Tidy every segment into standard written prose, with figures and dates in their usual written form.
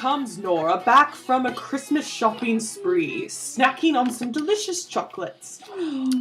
comes Nora back from a Christmas shopping spree, snacking on some delicious chocolates.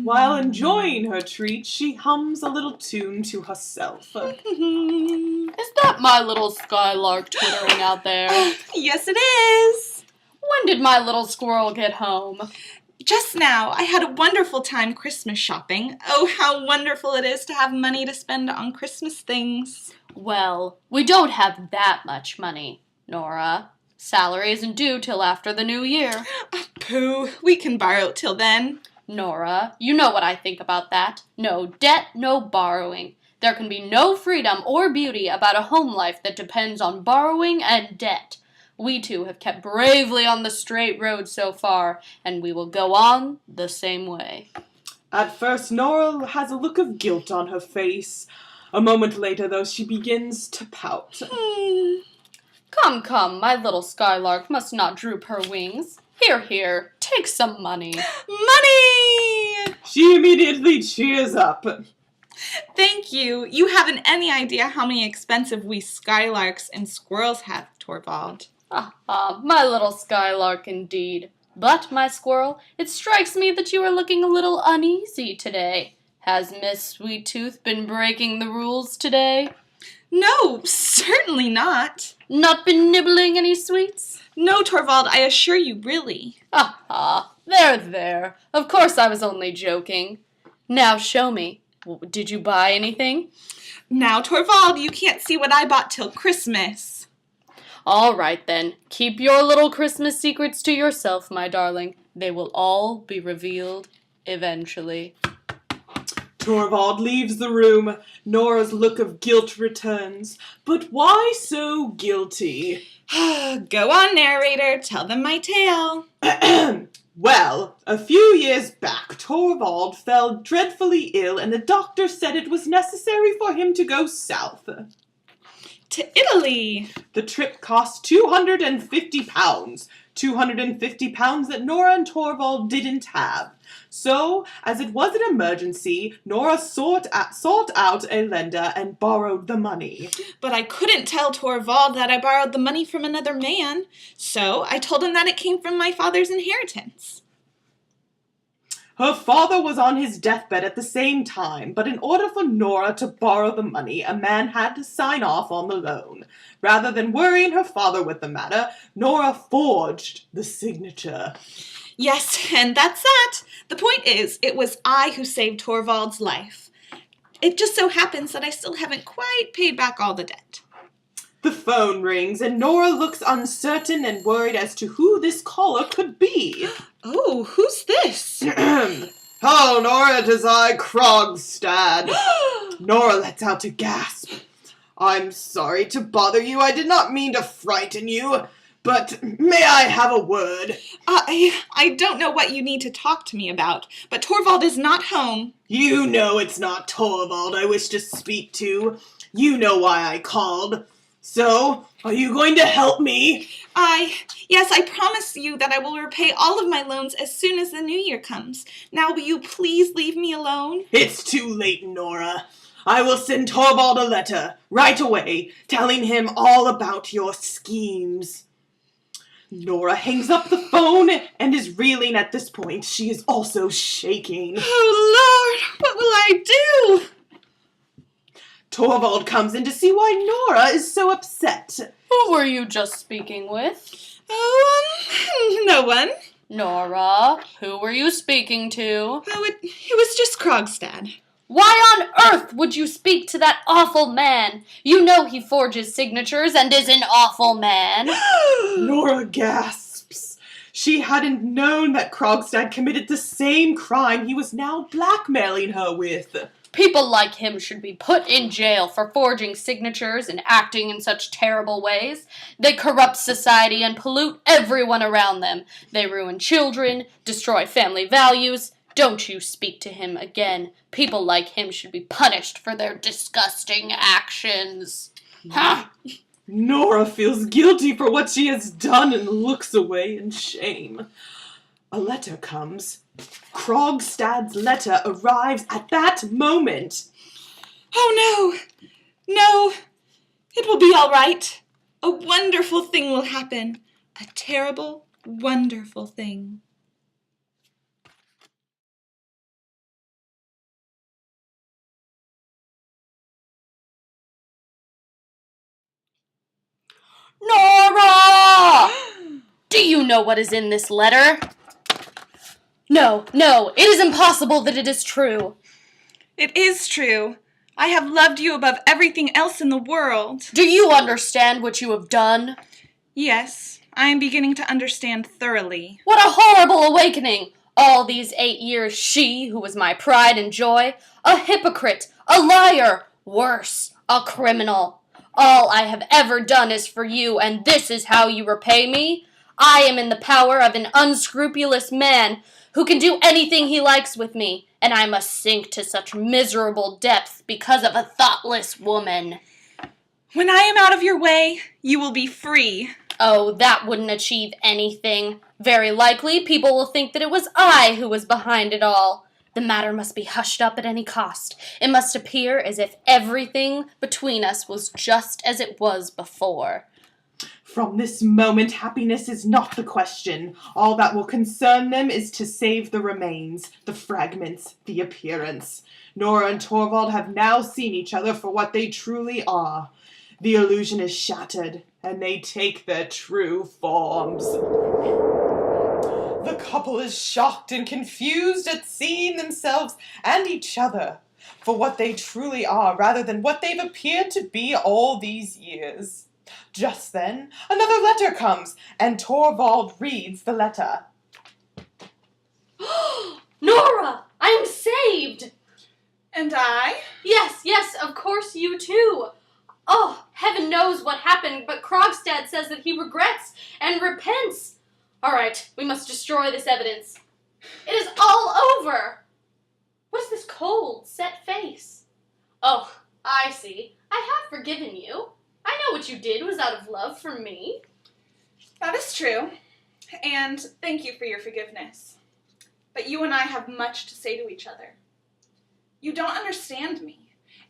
While enjoying her treat, she hums a little tune to herself. Is that my little skylark twittering out there? Yes, it is. When did my little squirrel get home? Just now. I had a wonderful time Christmas shopping. Oh, how wonderful it is to have money to spend on Christmas things. Well, we don't have that much money, Nora. Salary isn't due till after the new year. Pooh, we can borrow till then. Nora, you know what I think about that. No debt, no borrowing. There can be no freedom or beauty about a home life that depends on borrowing and debt. We two have kept bravely on the straight road so far, and we will go on the same way. At first, Nora has a look of guilt on her face. A moment later, though, she begins to pout. Come, my little skylark must not droop her wings. Here, take some money. Money! She immediately cheers up. Thank you. You haven't any idea how many expensive we skylarks and squirrels have, Torvald. My little skylark indeed. But, my squirrel, it strikes me that you are looking a little uneasy today. Has Miss Sweet Tooth been breaking the rules today? No, certainly not. Not been nibbling any sweets? No, Torvald, I assure you, really. There. Of course I was only joking. Now show me. Did you buy anything? Now, Torvald, you can't see what I bought till Christmas. All right, then. Keep your little Christmas secrets to yourself, my darling. They will all be revealed eventually. Torvald leaves the room. Nora's look of guilt returns. But why so guilty? Go on, narrator. Tell them my tale. Well, a few years back, Torvald fell dreadfully ill, and the doctor said it was necessary for him to go south. To Italy. The trip cost £250. £250 that Nora and Torvald didn't have. So, as it was an emergency, Nora sought out a lender and borrowed the money. But I couldn't tell Torvald that I borrowed the money from another man, so I told him that it came from my father's inheritance. Her father was on his deathbed at the same time, but in order for Nora to borrow the money, a man had to sign off on the loan. Rather than worrying her father with the matter, Nora forged the signature. Yes, and that's that. The point is, it was I who saved Torvald's life. It just so happens that I still haven't quite paid back all the debt. The phone rings, and Nora looks uncertain and worried as to who this caller could be. Oh, who's this? Hello, Nora, it is I, Krogstad. Nora lets out a gasp. I'm sorry to bother you. I did not mean to frighten you. But may I have a word? I don't know what you need to talk to me about, but Torvald is not home. You know it's not Torvald I wish to speak to. You know why I called. So, are you going to help me? Yes, I promise you that I will repay all of my loans as soon as the new year comes. Now, will you please leave me alone? It's too late, Nora. I will send Torvald a letter right away, telling him all about your schemes. Nora hangs up the phone and is reeling at this point. She is also shaking. Oh, Lord, what will I do? Torvald comes in to see why Nora is so upset. Who were you just speaking with? Oh, no one. Nora, who were you speaking to? Oh, it was just Krogstad. Why on earth would you speak to that awful man? You know he forges signatures and is an awful man. Nora gasps. She hadn't known that Krogstad committed the same crime he was now blackmailing her with. People like him should be put in jail for forging signatures and acting in such terrible ways. They corrupt society and pollute everyone around them. They ruin children, destroy family values. Don't you speak to him again. People like him should be punished for their disgusting actions. Ha! Nora feels guilty for what she has done and looks away in shame. A letter comes. Krogstad's letter arrives at that moment. Oh, no. No. It will be all right. A wonderful thing will happen. A terrible, wonderful thing. Nora! Do you know what is in this letter? No, it is impossible that it is true. It is true. I have loved you above everything else in the world. Do you understand what you have done? Yes, I am beginning to understand thoroughly. What a horrible awakening! All these 8 years, she, who was my pride and joy, a hypocrite, a liar, worse, a criminal. All I have ever done is for you, and this is how you repay me? I am in the power of an unscrupulous man who can do anything he likes with me, and I must sink to such miserable depths because of a thoughtless woman. When I am out of your way, you will be free. Oh, that wouldn't achieve anything. Very likely, people will think that it was I who was behind it all. The matter must be hushed up at any cost. It must appear as if everything between us was just as it was before. From this moment, happiness is not the question. All that will concern them is to save the remains, the fragments, the appearance. Nora and Torvald have now seen each other for what they truly are. The illusion is shattered, and they take their true forms. The couple is shocked and confused at seeing themselves and each other for what they truly are, rather than what they've appeared to be all these years. Just then, another letter comes, and Torvald reads the letter. Nora! I am saved! And I? Yes, of course you too. Oh, heaven knows what happened, but Krogstad says that he regrets and repents. All right, we must destroy this evidence. It is all over. What is this cold, set face? Oh, I see. I have forgiven you. I know what you did was out of love for me. That is true. And thank you for your forgiveness. But you and I have much to say to each other. You don't understand me,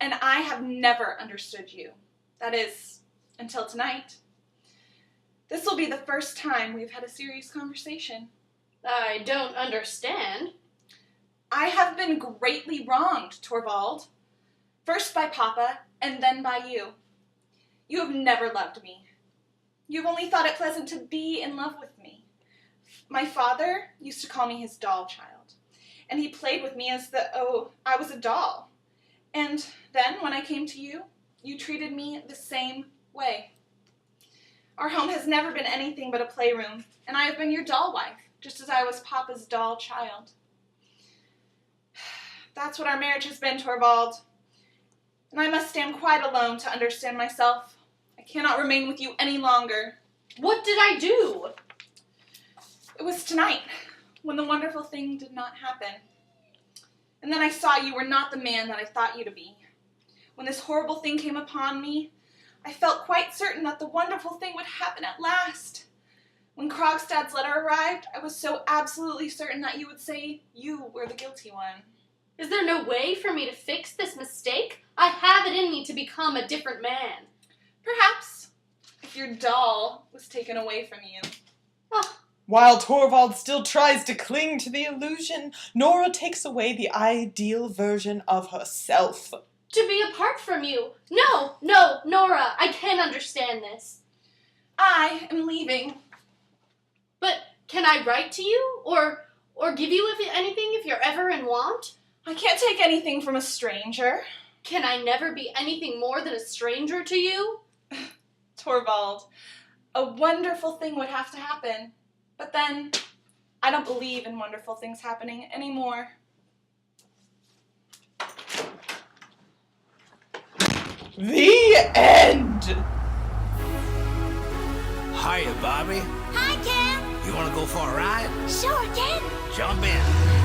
and I have never understood you. That is, until tonight. This will be the first time we've had a serious conversation. I don't understand. I have been greatly wronged, Torvald. First by Papa, and then by you. You have never loved me. You've only thought it pleasant to be in love with me. My father used to call me his doll child, and he played with me as though I was a doll. And then, when I came to you, you treated me the same way. Our home has never been anything but a playroom, and I have been your doll wife, just as I was Papa's doll child. That's what our marriage has been, Torvald. And I must stand quite alone to understand myself. I cannot remain with you any longer. What did I do? It was tonight, when the wonderful thing did not happen. And then I saw you were not the man that I thought you to be. When this horrible thing came upon me, I felt quite certain that the wonderful thing would happen at last. When Krogstad's letter arrived, I was so absolutely certain that you would say you were the guilty one. Is there no way for me to fix this mistake? I have it in me to become a different man. Perhaps, if your doll was taken away from you. Oh. While Torvald still tries to cling to the illusion, Nora takes away the ideal version of herself. To be apart from you. No, Nora, I can't understand this. I am leaving. But can I write to you? Or give you anything if you're ever in want? I can't take anything from a stranger. Can I never be anything more than a stranger to you? Torvald, a wonderful thing would have to happen. But then, I don't believe in wonderful things happening anymore. The end! Hiya, Bobby. Hi, Ken. You want to go for a ride? Sure, Ken. Jump in.